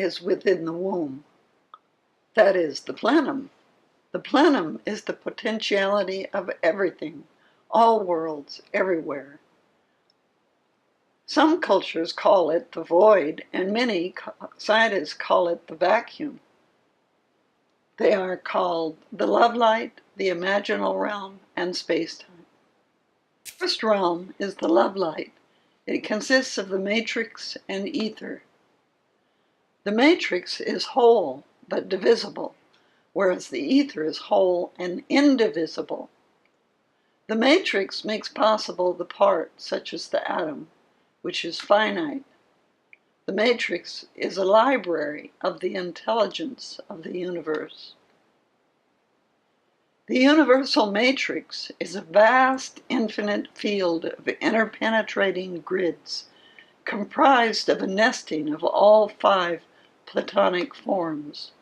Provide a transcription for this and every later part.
is within the womb. That is the plenum. The plenum is the potentiality of everything, all worlds, everywhere. Some cultures call it the void, and many scientists call it the vacuum. They are called the love light, the imaginal realm, and space-time. The first realm is the love light. It consists of the matrix and ether. The matrix is whole but divisible, whereas the ether is whole and indivisible. The matrix makes possible the part, such as the atom, which is finite. The matrix is a library of the intelligence of the universe. The universal matrix is a vast, infinite field of interpenetrating grids, comprised of a nesting of all 5 Platonic forms.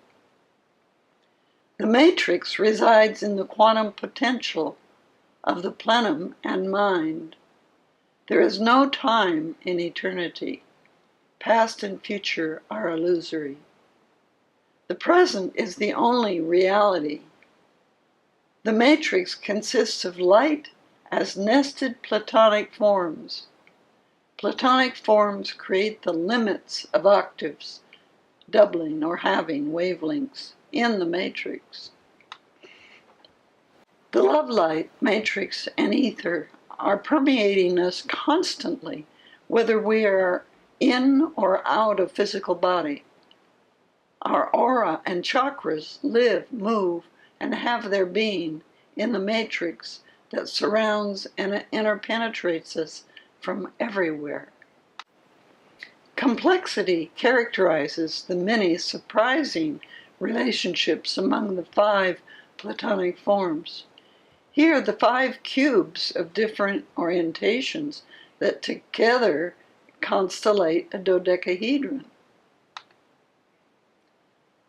The matrix resides in the quantum potential of the plenum and mind. There is no time in eternity. Past and future are illusory. The present is the only reality. The matrix consists of light as nested Platonic forms. Platonic forms create the limits of octaves, doubling or halving wavelengths in the matrix. The love light, matrix, and ether are permeating us constantly, whether we are in or out of physical body. Our aura and chakras live, move, and have their being in the matrix that surrounds and interpenetrates us from everywhere. Complexity characterizes the many surprising relationships among the 5 Platonic forms. Here are the 5 cubes of different orientations that together constellate a dodecahedron.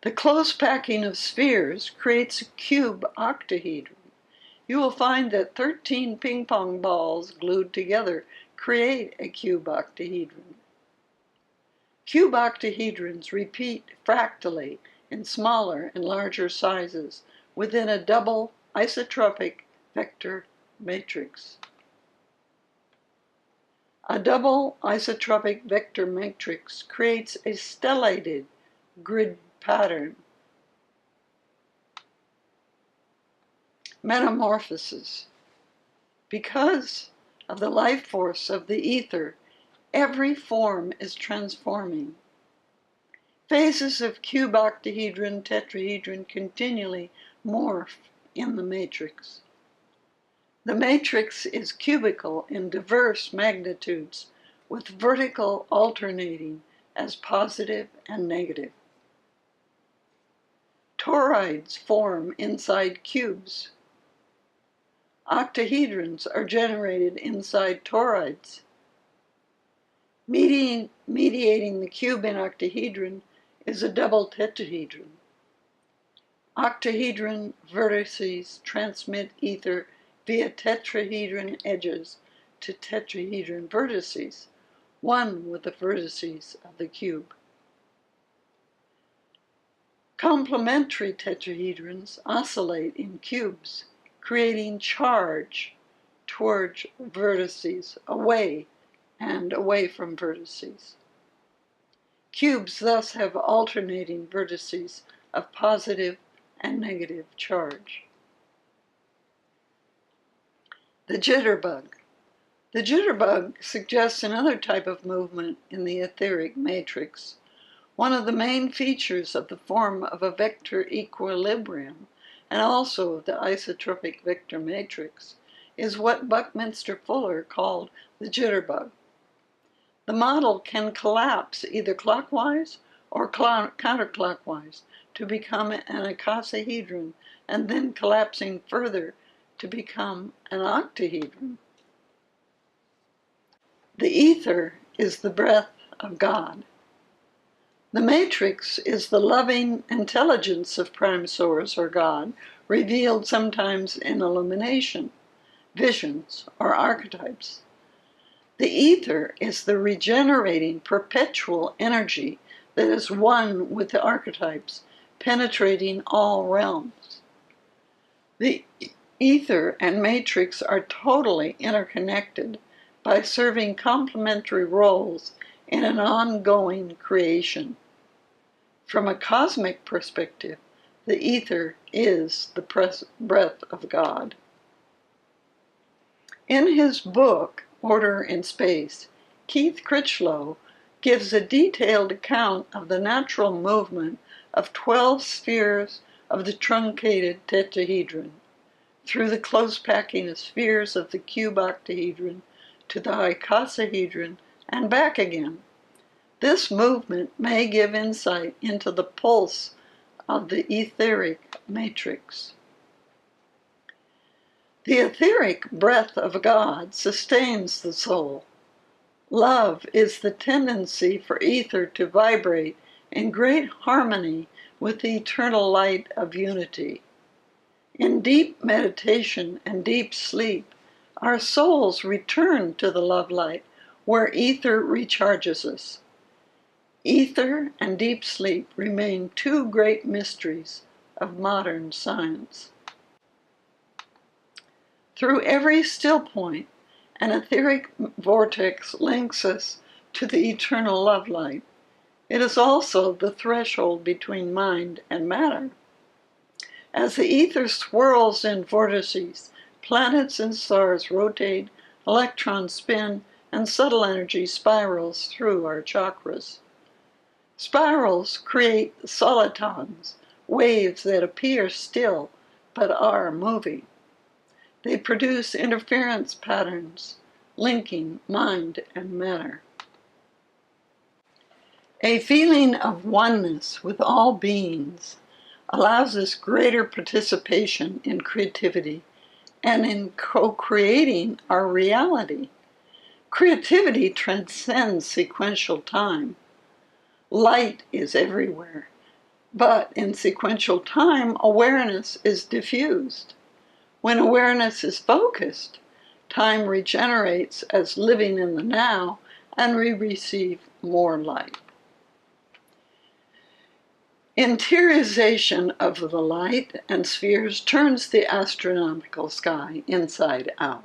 The close packing of spheres creates a cube octahedron. You will find that 13 ping pong balls glued together create a cube octahedron. Cube octahedrons repeat fractally in smaller and larger sizes within a double isotropic vector matrix. A double isotropic vector matrix creates a stellated grid pattern. Metamorphosis. Because of the life force of the ether, every form is transforming. Phases of cube, octahedron, tetrahedron continually morph in the matrix. The matrix is cubical in diverse magnitudes, with vertical alternating as positive and negative. Toroids form inside cubes. Octahedrons are generated inside toroids. Mediating the cube in octahedron is a double tetrahedron. Octahedron vertices transmit ether via tetrahedron edges to tetrahedron vertices, one with the vertices of the cube. Complementary tetrahedrons oscillate in cubes, creating charge towards vertices, away and away from vertices. Cubes thus have alternating vertices of positive and negative charge. The jitterbug. The jitterbug suggests another type of movement in the etheric matrix. One of the main features of the form of a vector equilibrium, and also of the isotropic vector matrix, is what Buckminster Fuller called the jitterbug. The model can collapse either clockwise or counterclockwise to become an icosahedron, and then collapsing further to become an octahedron. The ether is the breath of God. The matrix is the loving intelligence of Prime Source, or God, revealed sometimes in illumination, visions, or archetypes. The ether is the regenerating perpetual energy that is one with the archetypes, penetrating all realms. The ether and matrix are totally interconnected by serving complementary roles in an ongoing creation. From a cosmic perspective, the ether is the breath of God. In his book, Order in Space, Keith Critchlow gives a detailed account of the natural movement of 12 spheres of the truncated tetrahedron through the close-packing spheres of the cube octahedron to the icosahedron and back again. This movement may give insight into the pulse of the etheric matrix. The etheric breath of God sustains the soul. Love is the tendency for ether to vibrate in great harmony with the eternal light of unity. In deep meditation and deep sleep, our souls return to the love light where ether recharges us. Ether and deep sleep remain two great mysteries of modern science. Through every still point, an etheric vortex links us to the eternal love light. It is also the threshold between mind and matter. As the ether swirls in vortices, planets and stars rotate, electrons spin, and subtle energy spirals through our chakras. Spirals create solitons, waves that appear still but are moving. They produce interference patterns, linking mind and matter. A feeling of oneness with all beings allows us greater participation in creativity and in co-creating our reality. Creativity transcends sequential time. Light is everywhere, but in sequential time, awareness is diffused. When awareness is focused, time regenerates as living in the now, and we receive more light. Interiorization of the light and spheres turns the astronomical sky inside out.